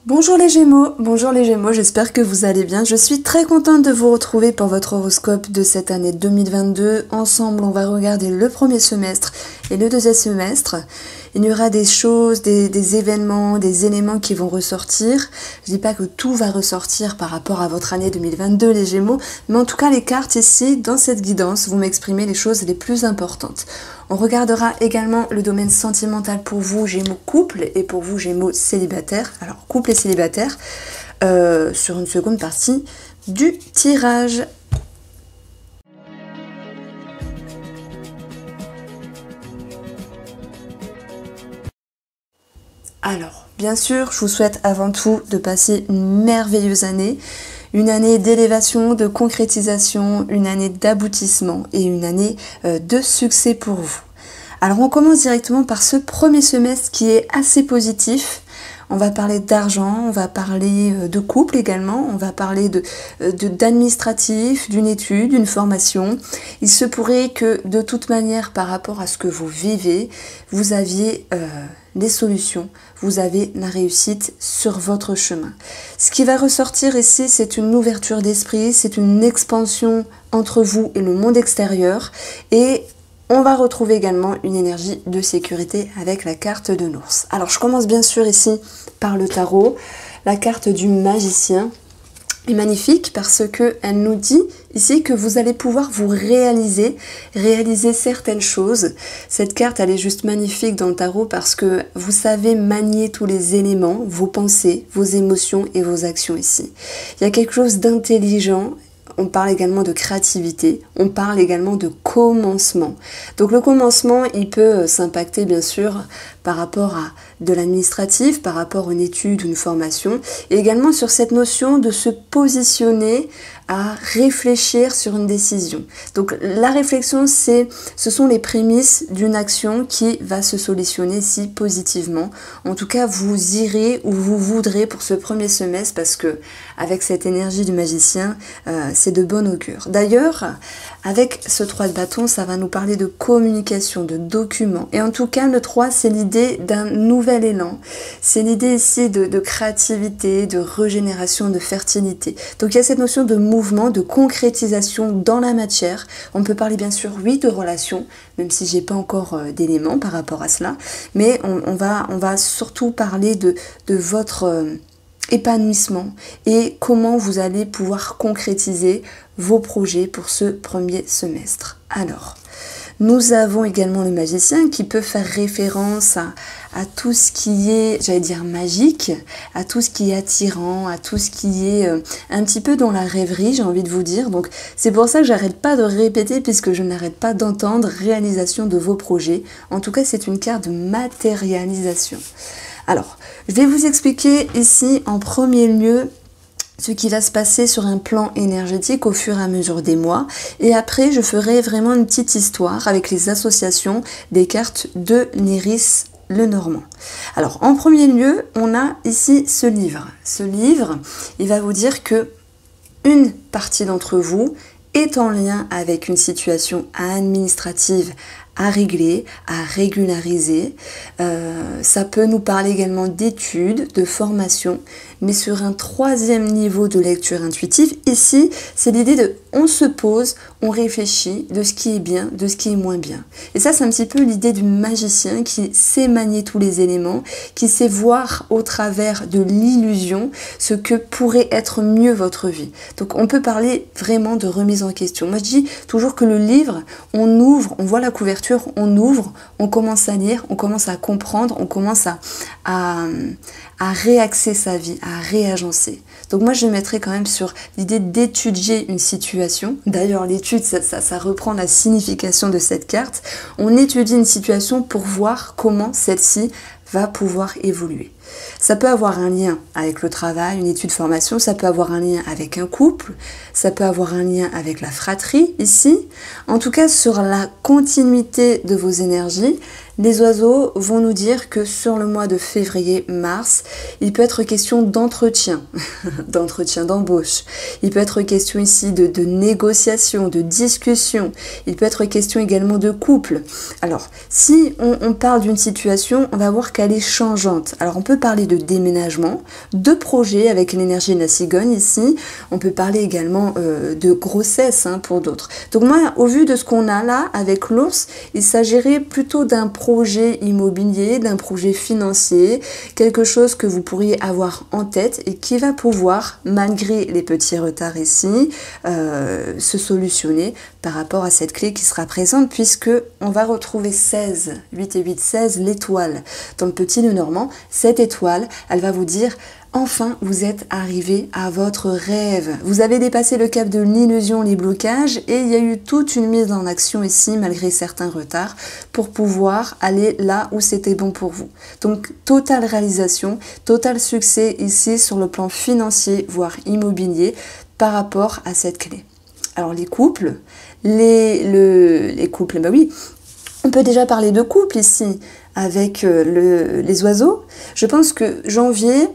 Bonjour les Gémeaux, j'espère que vous allez bien. Je suis très contente de vous retrouver pour votre horoscope de cette année 2022. Ensemble, on va regarder le premier semestre et le deuxième semestre. Il y aura des choses, des événements, des éléments qui vont ressortir. Je dis pas que tout va ressortir par rapport à votre année 2022 les Gémeaux, mais en tout cas les cartes ici, dans cette guidance, vont m'exprimer les choses les plus importantes. On regardera également le domaine sentimental pour vous Gémeaux couple et pour vous Gémeaux célibataire. Alors couple et célibataire sur une seconde partie du tirage. Alors, bien sûr, je vous souhaite avant tout de passer une merveilleuse année. Une année d'élévation, de concrétisation, une année d'aboutissement et une année de succès pour vous. Alors on commence directement par ce premier semestre qui est assez positif. On va parler d'argent, on va parler de couple également, on va parler d'administratif, d'une étude, d'une formation. Il se pourrait que de toute manière par rapport à ce que vous vivez, vous aviez des solutions, vous avez la réussite sur votre chemin. Ce qui va ressortir ici, c'est une ouverture d'esprit, c'est une expansion entre vous et le monde extérieur et on va retrouver également une énergie de sécurité avec la carte de l'ours. Alors je commence bien sûr ici par le tarot, la carte du magicien est magnifique parce que elle nous dit ici que vous allez pouvoir vous réaliser certaines choses. Cette carte elle est juste magnifique dans le tarot parce que vous savez manier tous les éléments, vos pensées, vos émotions et vos actions ici. Il y a quelque chose d'intelligent. On parle également de créativité, on parle également de commencement. Donc le commencement, il peut s'impacter bien sûr par rapport à de l'administratif, par rapport à une étude, une formation, et également sur cette notion de se positionner à réfléchir sur une décision. Donc la réflexion, ce sont les prémices d'une action qui va se solutionner si positivement. En tout cas, vous irez où vous voudrez pour ce premier semestre parce que avec cette énergie du magicien, c'est de bon augure. D'ailleurs, avec ce 3 de bâton, ça va nous parler de communication, de documents. Et en tout cas, le 3, c'est l'idée d'un nouvel élan. C'est l'idée ici de créativité, de régénération, de fertilité. Donc il y a cette notion de mouvement, de concrétisation dans la matière. On peut parler bien sûr, oui, de relations, même si j'ai pas encore d'éléments par rapport à cela. Mais on va surtout parler de votre épanouissement et comment vous allez pouvoir concrétiser vos projets pour ce premier semestre. Alors, nous avons également le magicien qui peut faire référence à tout ce qui est, j'allais dire magique, à tout ce qui est attirant, à tout ce qui est un petit peu dans la rêverie, j'ai envie de vous dire. Donc c'est pour ça que j'arrête pas de répéter puisque je n'arrête pas d'entendre réalisation de vos projets. En tout cas, c'est une carte de matérialisation. Alors, je vais vous expliquer ici en premier lieu ce qui va se passer sur un plan énergétique au fur et à mesure des mois. Et après, je ferai vraiment une petite histoire avec les associations des cartes de Néris Lenormand. Alors, en premier lieu, on a ici ce livre. Ce livre, il va vous dire que une partie d'entre vous est en lien avec une situation administrative à régler, à régulariser. Ça peut nous parler également d'études, de formation, mais sur un troisième niveau de lecture intuitive. Ici, c'est l'idée de on se pose, on réfléchit de ce qui est bien, de ce qui est moins bien. Et ça, c'est un petit peu l'idée du magicien qui sait manier tous les éléments, qui sait voir au travers de l'illusion ce que pourrait être mieux votre vie. Donc, on peut parler vraiment de remise en question. Moi, je dis toujours que le livre, on ouvre, on voit la couverture, on ouvre, on commence à lire, on commence à comprendre, on commence à réaxer sa vie, à réagencer. Donc moi je mettrais quand même sur l'idée d'étudier une situation. D'ailleurs l'étude ça reprend la signification de cette carte. On étudie une situation pour voir comment celle-ci va pouvoir évoluer. Ça peut avoir un lien avec le travail, une étude formation, ça peut avoir un lien avec un couple, ça peut avoir un lien avec la fratrie ici. En tout cas, sur la continuité de vos énergies, les oiseaux vont nous dire que sur le mois de février-mars, il peut être question d'entretien, d'entretien d'embauche. Il peut être question ici de négociation, de discussion. Il peut être question également de couple. Alors, si on parle d'une situation, on va voir qu'elle est changeante. Alors, on peut peut parler de déménagement, de projet avec l'énergie de la cigogne ici. On peut parler également de grossesse pour d'autres. Donc moi, au vu de ce qu'on a là avec l'ours, il s'agirait plutôt d'un projet immobilier, d'un projet financier, quelque chose que vous pourriez avoir en tête et qui va pouvoir, malgré les petits retards ici, se solutionner par rapport à cette clé qui sera présente, puisque on va retrouver 16, 8 et 8, 16, l'étoile. Dans le petit nœud normand, cette étoile, elle va vous dire: enfin, vous êtes arrivé à votre rêve. Vous avez dépassé le cap de l'illusion, les blocages, et il y a eu toute une mise en action ici, malgré certains retards, pour pouvoir aller là où c'était bon pour vous. Donc, totale réalisation, total succès ici sur le plan financier, voire immobilier, par rapport à cette clé. Alors, les couples, les couples, bah oui, on peut déjà parler de couple ici, avec les oiseaux. Je pense que janvier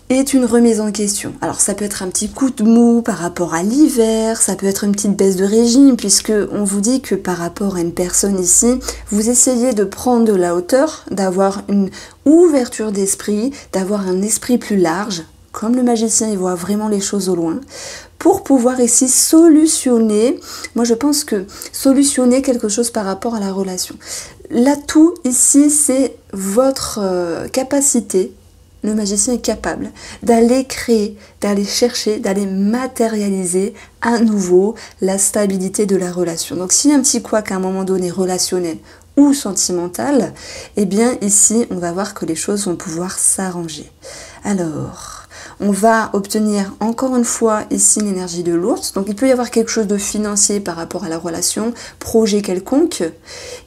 est une remise en question. Alors ça peut être un petit coup de mou par rapport à l'hiver, ça peut être une petite baisse de régime, puisque on vous dit que par rapport à une personne ici, vous essayez de prendre de la hauteur, d'avoir une ouverture d'esprit, d'avoir un esprit plus large, comme le magicien il voit vraiment les choses au loin, pour pouvoir ici solutionner, moi je pense que solutionner quelque chose par rapport à la relation. L'atout ici, c'est votre capacité. Le magicien est capable d'aller créer, d'aller chercher, d'aller matérialiser à nouveau la stabilité de la relation. Donc s'il y a un petit couac à un moment donné relationnel ou sentimental, eh bien ici on va voir que les choses vont pouvoir s'arranger. Alors, on va obtenir encore une fois ici l'énergie de l'ours. Donc il peut y avoir quelque chose de financier par rapport à la relation, projet quelconque.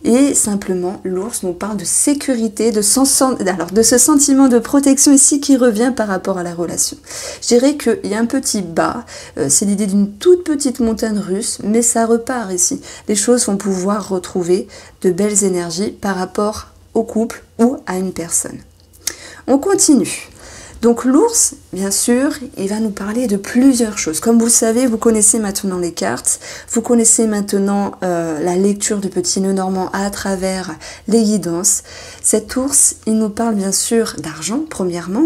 Et simplement, l'ours nous parle de sécurité, de ce sentiment de protection ici qui revient par rapport à la relation. Je dirais qu'il y a un petit bas, c'est l'idée d'une toute petite montagne russe, mais ça repart ici. Les choses vont pouvoir retrouver de belles énergies par rapport au couple ou à une personne. On continue. Donc l'ours, bien sûr, il va nous parler de plusieurs choses. Comme vous le savez, vous connaissez maintenant les cartes, vous connaissez maintenant la lecture du petit nœud normand à travers les guidances. Cet ours, il nous parle bien sûr d'argent, premièrement.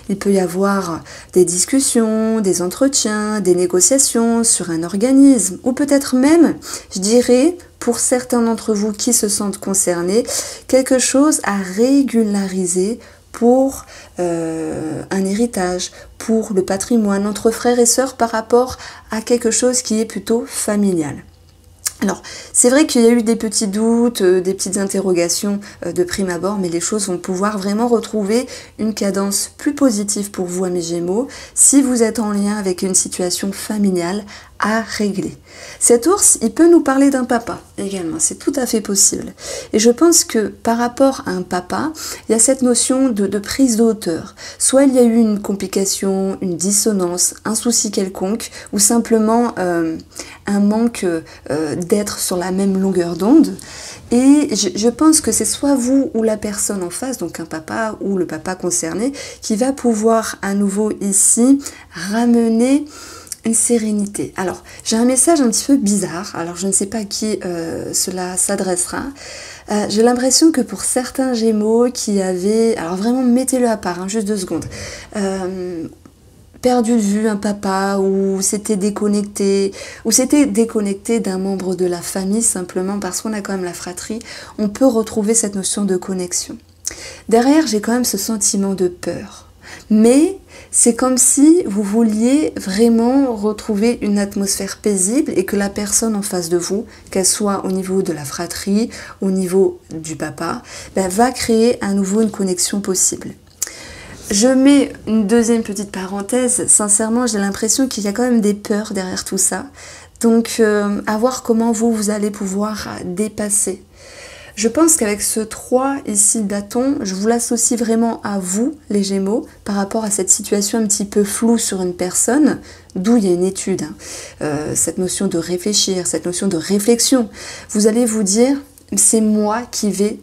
Il peut y avoir des discussions, des entretiens, des négociations sur un organisme, ou peut-être même, je dirais, pour certains d'entre vous qui se sentent concernés, quelque chose à régulariser pour un héritage, pour le patrimoine entre frères et sœurs par rapport à quelque chose qui est plutôt familial. Alors, c'est vrai qu'il y a eu des petits doutes, des petites interrogations de prime abord, mais les choses vont pouvoir vraiment retrouver une cadence plus positive pour vous, amis Gémeaux, si vous êtes en lien avec une situation familiale à régler. Cet ours, il peut nous parler d'un papa également, c'est tout à fait possible. Et je pense que par rapport à un papa, il y a cette notion de prise de hauteur. Soit il y a eu une complication, une dissonance, un souci quelconque, ou simplement un manque d'être sur la même longueur d'onde. Et je pense que c'est soit vous ou la personne en face, donc un papa ou le papa concerné, qui va pouvoir à nouveau ici ramener une sérénité. Alors, j'ai un message un petit peu bizarre, alors je ne sais pas à qui cela s'adressera. J'ai l'impression que pour certains Gémeaux qui avaient, alors vraiment mettez-le à part, juste 2 secondes, perdu de vue un papa, ou s'était déconnecté d'un membre de la famille, simplement parce qu'on a quand même la fratrie, on peut retrouver cette notion de connexion. Derrière, j'ai quand même ce sentiment de peur. Mais c'est comme si vous vouliez vraiment retrouver une atmosphère paisible et que la personne en face de vous, qu'elle soit au niveau de la fratrie, au niveau du papa, va créer à nouveau une connexion possible. Je mets une deuxième petite parenthèse. Sincèrement, j'ai l'impression qu'il y a quand même des peurs derrière tout ça. Donc, à voir comment vous allez pouvoir dépasser. Je pense qu'avec ce 3 ici de bâton, je vous l'associe vraiment à vous, les Gémeaux, par rapport à cette situation un petit peu floue sur une personne, d'où il y a une étude. Cette notion de réfléchir, cette notion de réflexion. Vous allez vous dire, c'est moi qui vais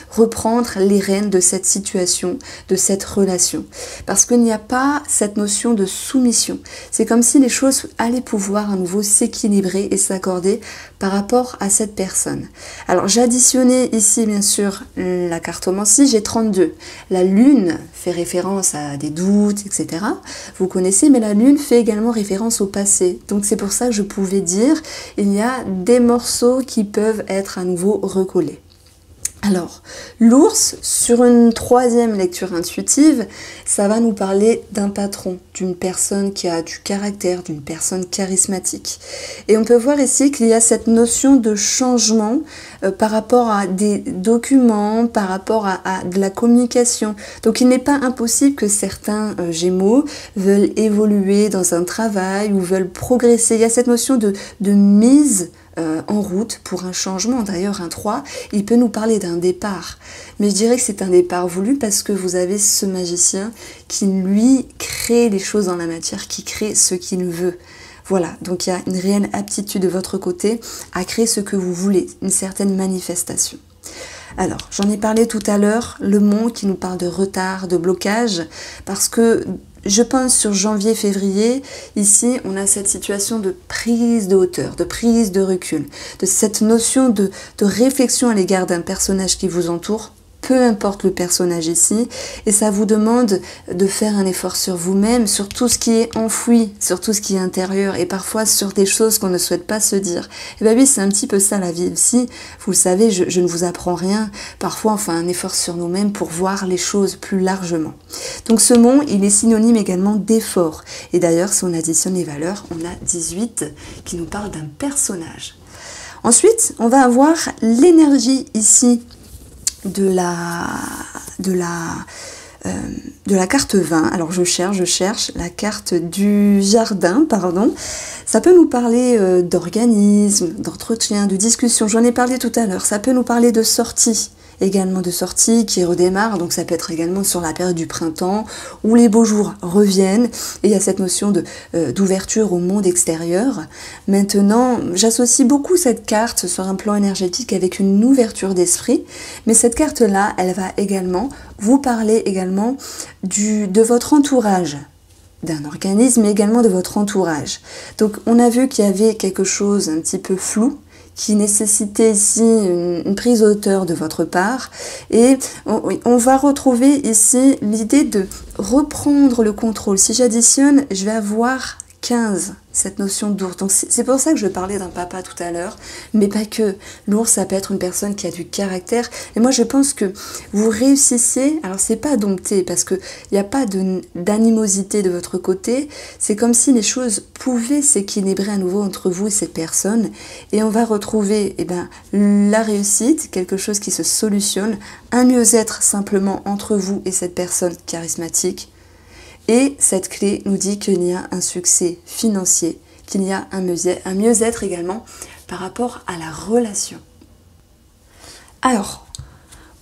reprendre les rênes de cette situation, de cette relation. Parce qu'il n'y a pas cette notion de soumission. C'est comme si les choses allaient pouvoir à nouveau s'équilibrer et s'accorder par rapport à cette personne. Alors j'ai additionné ici bien sûr la cartomancie, j'ai 32. La lune fait référence à des doutes, etc. Vous connaissez, mais la lune fait également référence au passé. Donc c'est pour ça que je pouvais dire, il y a des morceaux qui peuvent être à nouveau recollés. Alors, l'ours, sur une troisième lecture intuitive, ça va nous parler d'un patron, d'une personne qui a du caractère, d'une personne charismatique. Et on peut voir ici qu'il y a cette notion de changement par rapport à des documents, par rapport à de la communication. Donc il n'est pas impossible que certains Gémeaux veulent évoluer dans un travail ou veulent progresser. Il y a cette notion de mise en route pour un changement. D'ailleurs, un 3, il peut nous parler d'un départ. Mais je dirais que c'est un départ voulu parce que vous avez ce magicien qui, lui, crée les choses dans la matière, qui crée ce qu'il veut. Voilà, donc il y a une réelle aptitude de votre côté à créer ce que vous voulez, une certaine manifestation. Alors, j'en ai parlé tout à l'heure, le mont qui nous parle de retard, de blocage, parce que je pense sur janvier-février, ici, on a cette situation de prise de hauteur, de prise de recul, de cette notion de réflexion à l'égard d'un personnage qui vous entoure, peu importe le personnage ici, et ça vous demande de faire un effort sur vous-même, sur tout ce qui est enfoui, sur tout ce qui est intérieur, et parfois sur des choses qu'on ne souhaite pas se dire. Et bien oui, c'est un petit peu ça la vie aussi. Vous le savez, je ne vous apprends rien. Parfois, on fait un effort sur nous-mêmes pour voir les choses plus largement. Donc ce mont, il est synonyme également d'effort. Et d'ailleurs, si on additionne les valeurs, on a 18 qui nous parle d'un personnage. Ensuite, on va avoir l'énergie ici de la carte 20. Alors je cherche la carte du jardin, pardon. Ça peut nous parler d'organisme, d'entretien, de discussion. J'en ai parlé tout à l'heure. Ça peut nous parler de sortie, également de sortie qui redémarre. Donc ça peut être également sur la période du printemps où les beaux jours reviennent et il y a cette notion d'ouverture au monde extérieur. Maintenant, j'associe beaucoup cette carte sur un plan énergétique avec une ouverture d'esprit. Mais cette carte-là, elle va également vous parler également de votre entourage, d'un organisme, mais également de votre entourage. Donc on a vu qu'il y avait quelque chose un petit peu flou, qui nécessitait ici une prise de hauteur de votre part. Et on va retrouver ici l'idée de reprendre le contrôle. Si j'additionne, je vais avoir 15, cette notion d'ours. Donc c'est pour ça que je parlais d'un papa tout à l'heure, mais pas que. L'ours, ça peut être une personne qui a du caractère. Et moi, je pense que vous réussissez. Alors, c'est pas dompté parce qu'il n'y a pas d'animosité de votre côté. C'est comme si les choses pouvaient s'équilibrer à nouveau entre vous et cette personne. Et on va retrouver la réussite, quelque chose qui se solutionne, un mieux-être simplement entre vous et cette personne charismatique. Et cette clé nous dit qu'il y a un succès financier, qu'il y a un mieux-être également par rapport à la relation. Alors,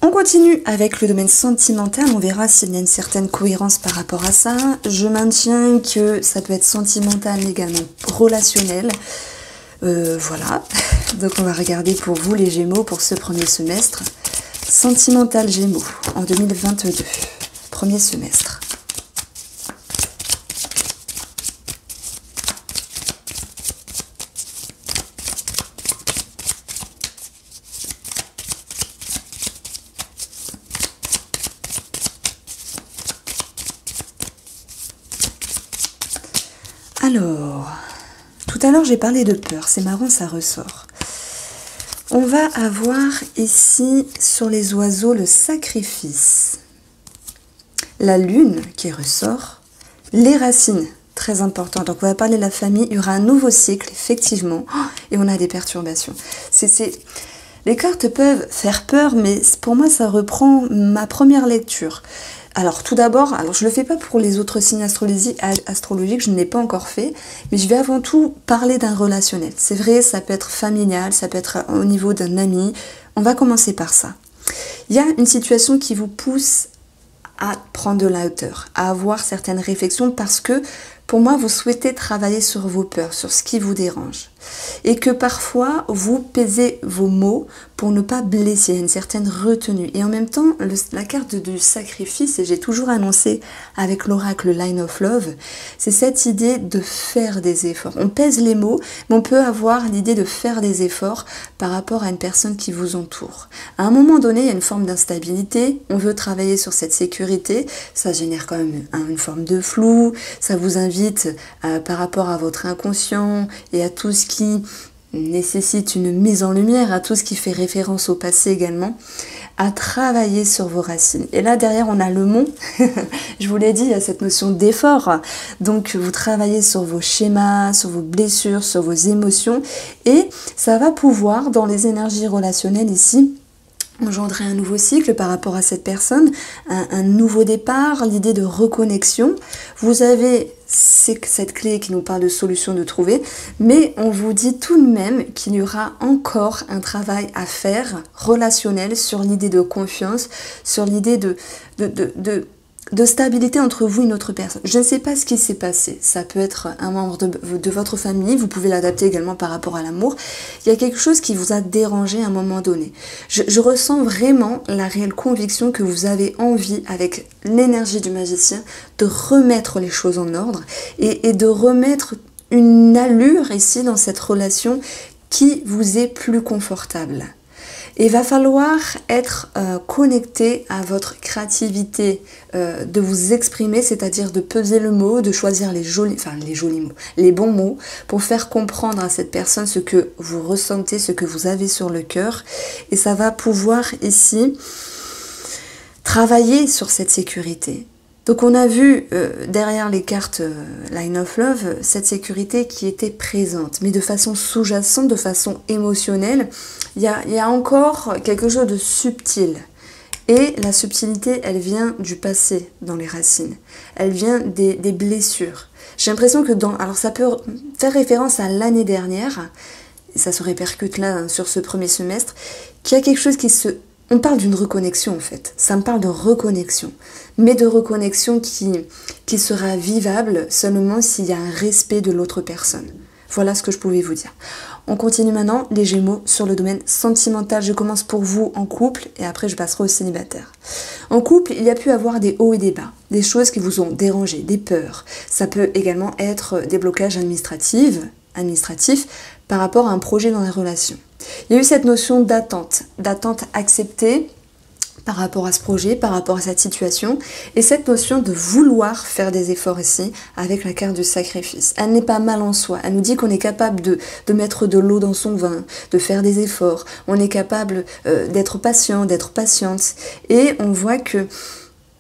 on continue avec le domaine sentimental, on verra s'il y a une certaine cohérence par rapport à ça. Je maintiens que ça peut être sentimental mais également relationnel. Voilà, donc on va regarder pour vous les Gémeaux pour ce premier semestre. Sentimental Gémeaux en 2022, premier semestre. Alors, tout à l'heure j'ai parlé de peur, c'est marrant, ça ressort. On va avoir ici sur les oiseaux le sacrifice, la lune qui ressort, les racines, très important. Donc on va parler de la famille, il y aura un nouveau cycle, effectivement, et on a des perturbations. Les cartes peuvent faire peur, mais pour moi ça reprend ma première lecture. Alors tout d'abord, je ne le fais pas pour les autres signes astrologiques, je ne l'ai pas encore fait, mais je vais avant tout parler d'un relationnel. C'est vrai, ça peut être familial, ça peut être au niveau d'un ami. On va commencer par ça. Il y a une situation qui vous pousse à prendre de la hauteur, à avoir certaines réflexions parce que pour moi, vous souhaitez travailler sur vos peurs, sur ce qui vous dérange. Et que parfois, vous pesez vos mots pour ne pas blesser, une certaine retenue. Et en même temps, la carte du sacrifice, et j'ai toujours annoncé avec l'oracle Line of Love, c'est cette idée de faire des efforts. On pèse les mots, mais on peut avoir l'idée de faire des efforts par rapport à une personne qui vous entoure. À un moment donné, il y a une forme d'instabilité, on veut travailler sur cette sécurité, ça génère quand même une forme de flou, ça vous invite par rapport à votre inconscient et à tout ce qui nécessite une mise en lumière, à tout ce qui fait référence au passé également, à travailler sur vos racines. Et là derrière on a le mont, je vous l'ai dit, il y a cette notion d'effort, donc vous travaillez sur vos schémas, sur vos blessures, sur vos émotions, et ça va pouvoir, dans les énergies relationnelles ici, engendrer un nouveau cycle par rapport à cette personne, un nouveau départ, l'idée de reconnexion. Vous avez cette clé qui nous parle de solutions de trouver, mais on vous dit tout de même qu'il y aura encore un travail à faire relationnel sur l'idée de confiance, sur l'idée de stabilité entre vous et une autre personne. Je ne sais pas ce qui s'est passé. Ça peut être un membre de votre famille. Vous pouvez l'adapter également par rapport à l'amour. Il y a quelque chose qui vous a dérangé à un moment donné. Je ressens vraiment la réelle conviction que vous avez envie, avec l'énergie du magicien, de remettre les choses en ordre et de remettre une allure ici dans cette relation qui vous est plus confortable. Et il va falloir être connecté à votre créativité, de vous exprimer, c'est-à-dire de peser le mot, de choisir les jolis mots, les bons mots, pour faire comprendre à cette personne ce que vous ressentez, ce que vous avez sur le cœur. Et ça va pouvoir ici travailler sur cette sécurité. Donc on a vu derrière les cartes Line of Love, cette sécurité qui était présente, mais de façon sous-jacente, de façon émotionnelle. Il y a encore quelque chose de subtil. Et la subtilité, elle vient du passé dans les racines. Elle vient des blessures. J'ai l'impression que alors ça peut faire référence à l'année dernière, et ça se répercute là sur ce premier semestre, qu'il y a quelque chose on parle d'une reconnexion en fait, ça me parle de reconnexion, mais de reconnexion qui sera vivable seulement s'il y a un respect de l'autre personne. Voilà ce que je pouvais vous dire. On continue maintenant les Gémeaux sur le domaine sentimental. Je commence pour vous en couple et après je passerai aux célibataires. En couple, il y a pu avoir des hauts et des bas, des choses qui vous ont dérangé, des peurs. Ça peut également être des blocages administratifs par rapport à un projet dans la relation. Il y a eu cette notion d'attente acceptée par rapport à ce projet, par rapport à cette situation, et cette notion de vouloir faire des efforts ici avec la carte du sacrifice. Elle n'est pas mal en soi, elle nous dit qu'on est capable de mettre de l'eau dans son vin, de faire des efforts, on est capable d'être patient, d'être patiente, et on voit que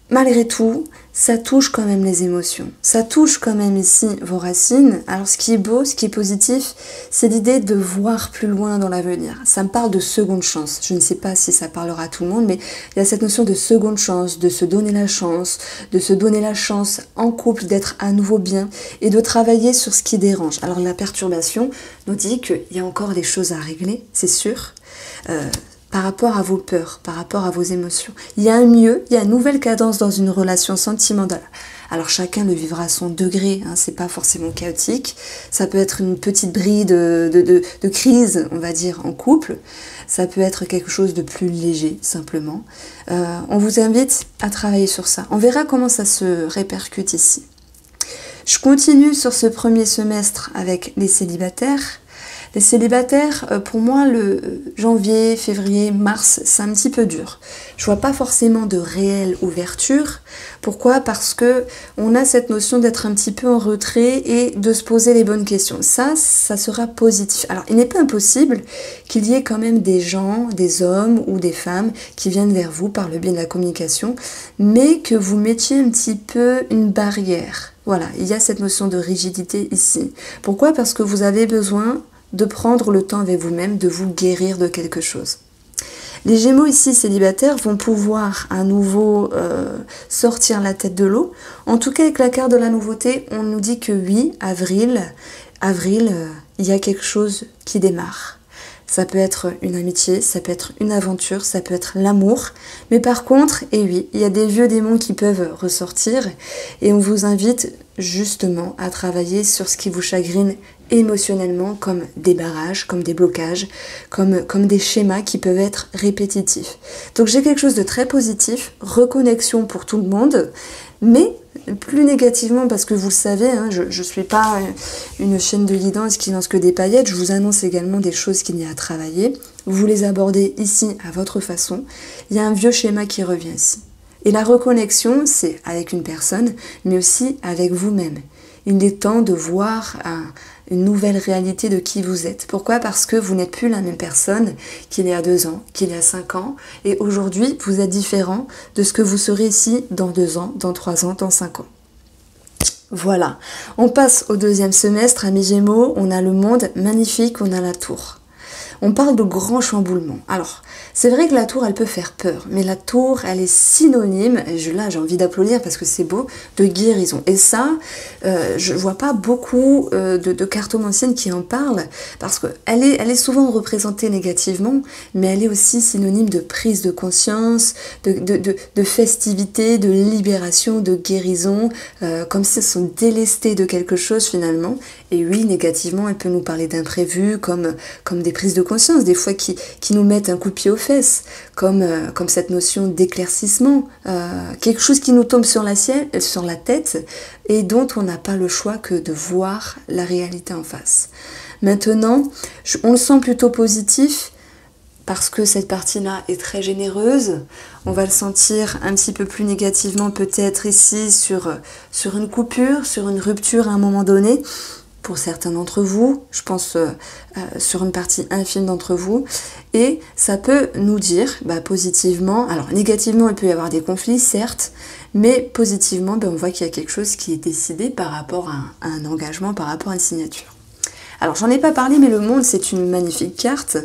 malgré tout, ça touche quand même les émotions. Ça touche quand même ici vos racines. Alors ce qui est beau, ce qui est positif, c'est l'idée de voir plus loin dans l'avenir. Ça me parle de seconde chance. Je ne sais pas si ça parlera à tout le monde, mais il y a cette notion de seconde chance, de se donner la chance en couple, d'être à nouveau bien et de travailler sur ce qui dérange. Alors la perturbation nous dit qu'il y a encore des choses à régler, c'est sûr. Par rapport à vos peurs, par rapport à vos émotions. Il y a un mieux, il y a une nouvelle cadence dans une relation sentimentale. Alors chacun le vivra à son degré, hein, c'est pas forcément chaotique. Ça peut être une petite bride de crise, on va dire, en couple. Ça peut être quelque chose de plus léger, simplement. On vous invite à travailler sur ça. On verra comment ça se répercute ici. Je continue sur ce premier semestre avec les célibataires. Les célibataires, pour moi, le janvier, février, mars, c'est un petit peu dur. Je vois pas forcément de réelle ouverture. Pourquoi? Parce que on a cette notion d'être un petit peu en retrait et de se poser les bonnes questions. Ça sera positif. Alors, il n'est pas impossible qu'il y ait quand même des gens, des hommes ou des femmes qui viennent vers vous par le biais de la communication, mais que vous mettiez un petit peu une barrière. Voilà, il y a cette notion de rigidité ici. Pourquoi? Parce que vous avez besoin de prendre le temps avec vous-même, de vous guérir de quelque chose. Les Gémeaux ici célibataires vont pouvoir à nouveau sortir la tête de l'eau. En tout cas avec la carte de la nouveauté, on nous dit que oui, avril, il y a quelque chose qui démarre. Ça peut être une amitié, ça peut être une aventure, ça peut être l'amour. Mais par contre, et oui, il y a des vieux démons qui peuvent ressortir et on vous invite justement à travailler sur ce qui vous chagrine émotionnellement, comme des barrages, comme des blocages, comme des schémas qui peuvent être répétitifs. Donc j'ai quelque chose de très positif, reconnexion pour tout le monde, mais plus négativement parce que vous le savez, hein, je ne suis pas une chaîne de guidance qui lance que des paillettes, je vous annonce également des choses qu'il y a à travailler. Vous les abordez ici à votre façon. Il y a un vieux schéma qui revient ici. Et la reconnexion, c'est avec une personne, mais aussi avec vous-même. Il est temps de voir une nouvelle réalité de qui vous êtes. Pourquoi? Parce que vous n'êtes plus la même personne qu'il y a 2 ans, qu'il y a 5 ans. Et aujourd'hui, vous êtes différent de ce que vous serez ici dans 2 ans, dans 3 ans, dans 5 ans. Voilà. On passe au 2e semestre, amis Gémeaux. On a le monde magnifique, on a la tour. On parle de grands chamboulements. Alors, c'est vrai que la tour, elle peut faire peur, mais la tour, elle est synonyme, et là j'ai envie d'applaudir parce que c'est beau, de guérison. Et ça, je vois pas beaucoup de cartomanciennes qui en parlent, parce qu'elle est souvent représentée négativement, mais elle est aussi synonyme de prise de conscience, de festivité, de libération, de guérison, comme si elles sont délestées de quelque chose finalement. Et oui, négativement, elle peut nous parler d'imprévus, comme des prises de conscience, des fois qui nous mettent un coup de pied aux fesses, comme cette notion d'éclaircissement, quelque chose qui nous tombe sur la tête et dont on n'a pas le choix que de voir la réalité en face. Maintenant, on le sent plutôt positif, parce que cette partie-là est très généreuse. On va le sentir un petit peu plus négativement peut-être ici sur une coupure, sur une rupture à un moment donné. Pour certains d'entre vous, je pense sur une partie infime d'entre vous, et ça peut nous dire positivement, alors négativement il peut y avoir des conflits certes, mais positivement on voit qu'il y a quelque chose qui est décidé par rapport à un engagement, par rapport à une signature. Alors j'en ai pas parlé, mais le monde c'est une magnifique carte.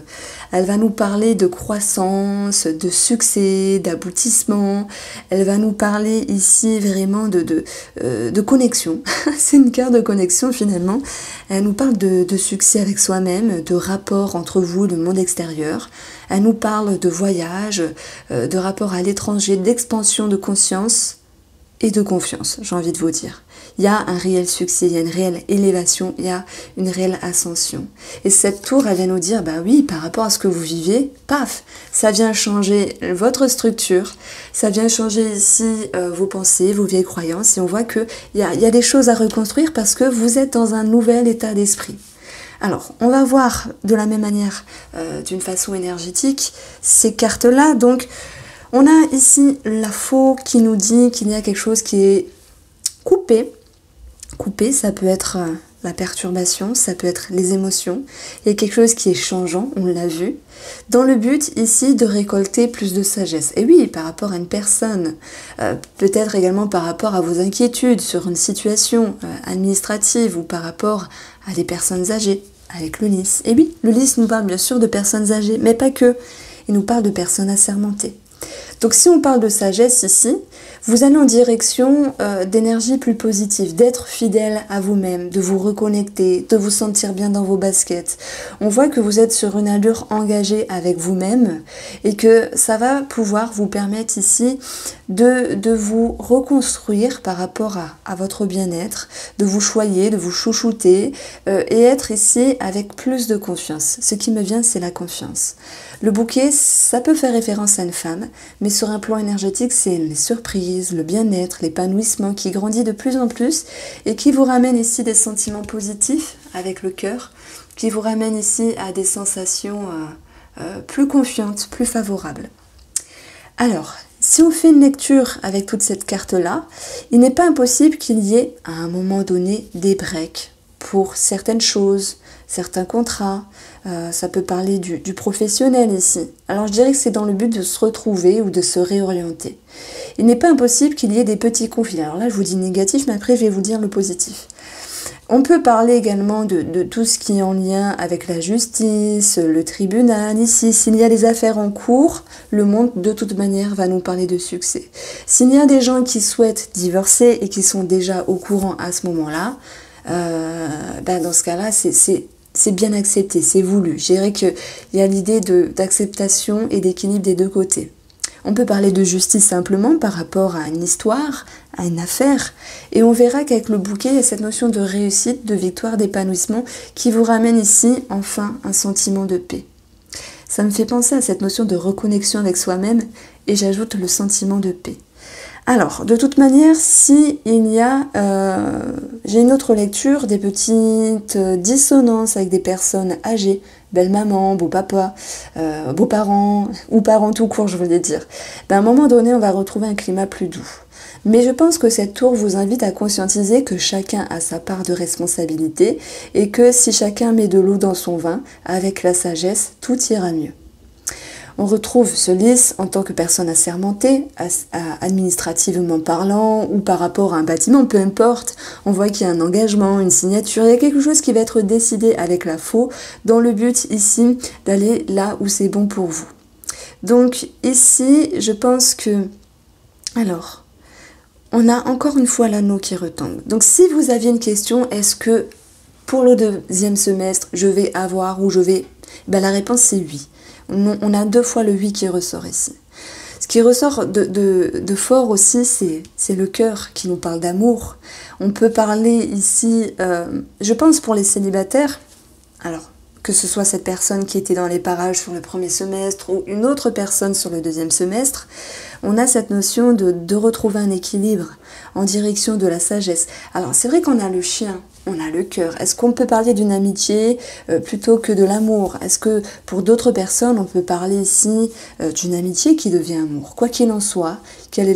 Elle va nous parler de croissance, de succès, d'aboutissement. Elle va nous parler ici vraiment de connexion. C'est une carte de connexion finalement. Elle nous parle de succès avec soi-même, de rapport entre vous et le monde extérieur. Elle nous parle de voyage, de rapport à l'étranger, d'expansion de conscience et de confiance, j'ai envie de vous dire. Il y a un réel succès, il y a une réelle élévation, il y a une réelle ascension. Et cette tour, elle vient nous dire, oui, par rapport à ce que vous vivez, paf, ça vient changer votre structure, ça vient changer ici vos pensées, vos vieilles croyances, et on voit qu'il y a des choses à reconstruire parce que vous êtes dans un nouvel état d'esprit. Alors, on va voir de la même manière, d'une façon énergétique, ces cartes-là. Donc, on a ici la faux qui nous dit qu'il y a quelque chose qui est coupé. Coupé, ça peut être la perturbation, ça peut être les émotions. Il y a quelque chose qui est changeant, on l'a vu, dans le but ici de récolter plus de sagesse. Et oui, par rapport à une personne, peut-être également par rapport à vos inquiétudes sur une situation administrative ou par rapport à des personnes âgées, avec le lys. Et oui, le lys nous parle bien sûr de personnes âgées, mais pas que. Il nous parle de personnes assermentées. Donc si on parle de sagesse ici, vous allez en direction d'énergie plus positive, d'être fidèle à vous-même, de vous reconnecter, de vous sentir bien dans vos baskets. On voit que vous êtes sur une allure engagée avec vous-même et que ça va pouvoir vous permettre ici de vous reconstruire par rapport à votre bien-être, de vous choyer, de vous chouchouter et être ici avec plus de confiance. Ce qui me vient, c'est la confiance. Le bouquet, ça peut faire référence à une femme, mais sur un plan énergétique, c'est les surprises, le bien-être, l'épanouissement qui grandit de plus en plus et qui vous ramène ici des sentiments positifs avec le cœur, qui vous ramène ici à des sensations plus confiantes, plus favorables. Alors, si on fait une lecture avec toute cette carte-là, il n'est pas impossible qu'il y ait à un moment donné des breaks pour certaines choses, certains contrats, ça peut parler du professionnel ici. Alors je dirais que c'est dans le but de se retrouver ou de se réorienter. Il n'est pas impossible qu'il y ait des petits conflits. Alors là je vous dis négatif, mais après je vais vous dire le positif. On peut parler également de tout ce qui est en lien avec la justice, le tribunal. Ici, s'il y a des affaires en cours, le monde de toute manière va nous parler de succès. S'il y a des gens qui souhaitent divorcer et qui sont déjà au courant à ce moment-là, dans ce cas-là, c'est bien accepté, c'est voulu. Je dirais qu'il y a l'idée d'acceptation et d'équilibre des deux côtés. On peut parler de justice simplement par rapport à une histoire, à une affaire, et on verra qu'avec le bouquet, il y a cette notion de réussite, de victoire, d'épanouissement qui vous ramène ici, enfin, un sentiment de paix. Ça me fait penser à cette notion de reconnexion avec soi-même et j'ajoute le sentiment de paix. Alors, de toute manière, si il y a, j'ai une autre lecture, des petites dissonances avec des personnes âgées, belle-maman, beau-papa, beaux-parents, ou parents tout court, je voulais dire, à un moment donné, on va retrouver un climat plus doux. Mais je pense que cette tour vous invite à conscientiser que chacun a sa part de responsabilité et que si chacun met de l'eau dans son vin, avec la sagesse, tout ira mieux. On retrouve ce lys en tant que personne assermentée, administrativement parlant, ou par rapport à un bâtiment, peu importe. On voit qu'il y a un engagement, une signature, il y a quelque chose qui va être décidé avec la faux, dans le but ici d'aller là où c'est bon pour vous. Donc ici, je pense que... Alors, on a encore une fois l'anneau qui retombe. Donc si vous aviez une question, est-ce que pour le deuxième semestre, je vais avoir ou je vais... La réponse c'est oui. On a 2 fois le oui qui ressort ici. Ce qui ressort de fort aussi, c'est le cœur qui nous parle d'amour. On peut parler ici, je pense pour les célibataires, alors que ce soit cette personne qui était dans les parages sur le premier semestre ou une autre personne sur le deuxième semestre, on a cette notion de retrouver un équilibre en direction de la sagesse. Alors c'est vrai qu'on a le chien, on a le cœur. Est-ce qu'on peut parler d'une amitié plutôt que de l'amour? Est-ce que pour d'autres personnes, on peut parler ici d'une amitié qui devient amour? Quoi qu'il en soit, quelle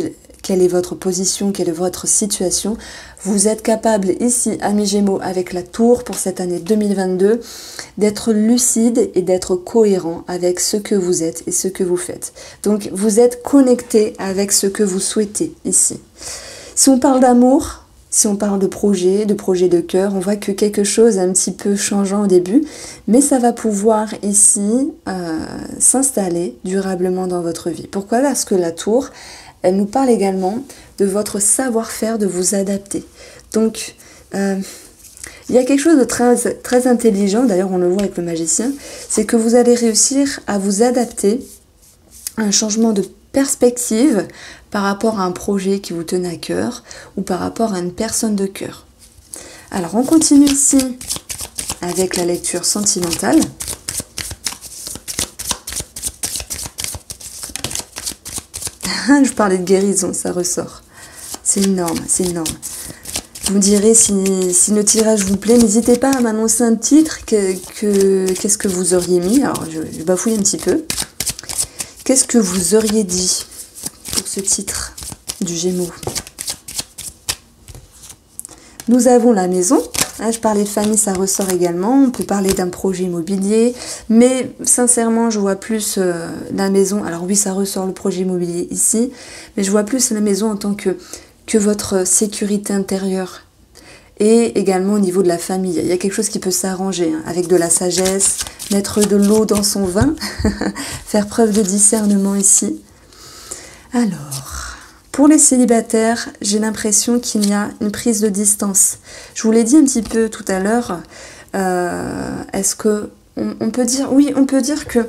est votre position, quelle est votre situation? Vous êtes capable ici, amis Gémeaux, avec la tour pour cette année 2022, d'être lucide et d'être cohérent avec ce que vous êtes et ce que vous faites. Donc vous êtes connecté avec ce que vous souhaitez ici. Si on parle d'amour, si on parle de projet de cœur, on voit que quelque chose est un petit peu changeant au début, mais ça va pouvoir ici s'installer durablement dans votre vie. Pourquoi? Parce que la tour, elle nous parle également de votre savoir-faire, de vous adapter. Donc, il y a quelque chose de très intelligent, d'ailleurs on le voit avec le magicien, c'est que vous allez réussir à vous adapter à un changement de perspective par rapport à un projet qui vous tenait à cœur ou par rapport à une personne de cœur. Alors on continue ici avec la lecture sentimentale. Je parlais de guérison, ça ressort. C'est énorme, c'est énorme. Vous me direz si le tirage vous plaît, n'hésitez pas à m'annoncer un titre, qu'est-ce que vous auriez mis. Alors je bafouille un petit peu. Qu'est-ce que vous auriez dit pour ce titre du Gémeaux? Nous avons la maison. Je parlais de famille, ça ressort également. On peut parler d'un projet immobilier. Mais sincèrement, je vois plus la maison. Alors oui, ça ressort le projet immobilier ici. Mais je vois plus la maison en tant que votre sécurité intérieure. Et également au niveau de la famille. Il y a quelque chose qui peut s'arranger avec de la sagesse, mettre de l'eau dans son vin, faire preuve de discernement ici. Alors, pour les célibataires, j'ai l'impression qu'il y a une prise de distance. Je vous l'ai dit un petit peu tout à l'heure. Est-ce que on peut dire, oui, on peut dire que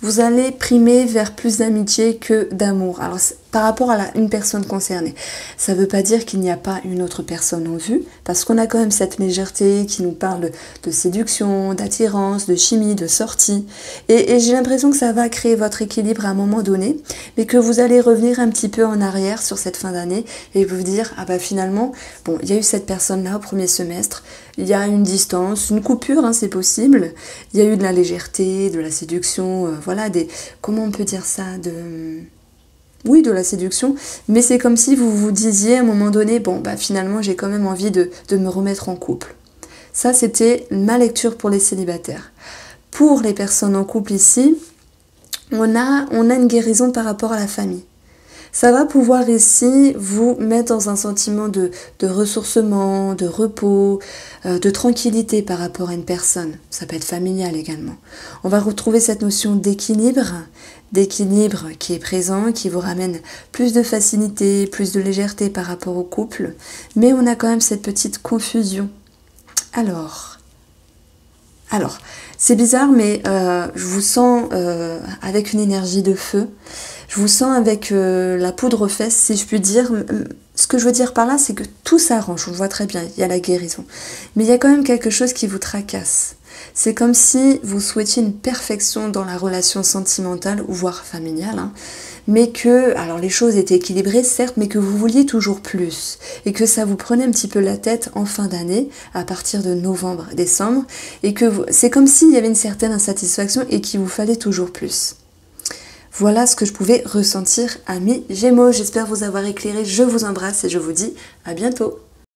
vous allez primer vers plus d'amitié que d'amour. Alors, par rapport à une personne concernée. Ça ne veut pas dire qu'il n'y a pas une autre personne en vue, parce qu'on a quand même cette légèreté qui nous parle de séduction, d'attirance, de chimie, de sortie. Et j'ai l'impression que ça va créer votre équilibre à un moment donné, mais que vous allez revenir un petit peu en arrière sur cette fin d'année et vous dire, ah bah finalement, bon, il y a eu cette personne-là au premier semestre, il y a une distance, une coupure, hein, c'est possible. Il y a eu de la légèreté, de la séduction, voilà, comment on peut dire ça, oui, de la séduction, mais c'est comme si vous vous disiez à un moment donné, bon, bah finalement, j'ai quand même envie de me remettre en couple. Ça, c'était ma lecture pour les célibataires. Pour les personnes en couple ici, on a une guérison par rapport à la famille. Ça va pouvoir ici vous mettre dans un sentiment de ressourcement, de repos, de tranquillité par rapport à une personne. Ça peut être familial également. On va retrouver cette notion d'équilibre qui est présent, qui vous ramène plus de facilité, plus de légèreté par rapport au couple. Mais on a quand même cette petite confusion. Alors, Alors, c'est bizarre, mais je vous sens avec une énergie de feu. Je vous sens avec la poudre aux fesses, si je puis dire. Ce que je veux dire par là, c'est que tout s'arrange, on le voit très bien, il y a la guérison. Mais il y a quand même quelque chose qui vous tracasse. C'est comme si vous souhaitiez une perfection dans la relation sentimentale, ou voire familiale, hein, mais que, alors les choses étaient équilibrées certes, mais que vous vouliez toujours plus, et que ça vous prenait un petit peu la tête en fin d'année, à partir de novembre, décembre, et que c'est comme s'il y avait une certaine insatisfaction et qu'il vous fallait toujours plus. Voilà ce que je pouvais ressentir, amis Gémeaux. J'espère vous avoir éclairé, je vous embrasse et je vous dis à bientôt.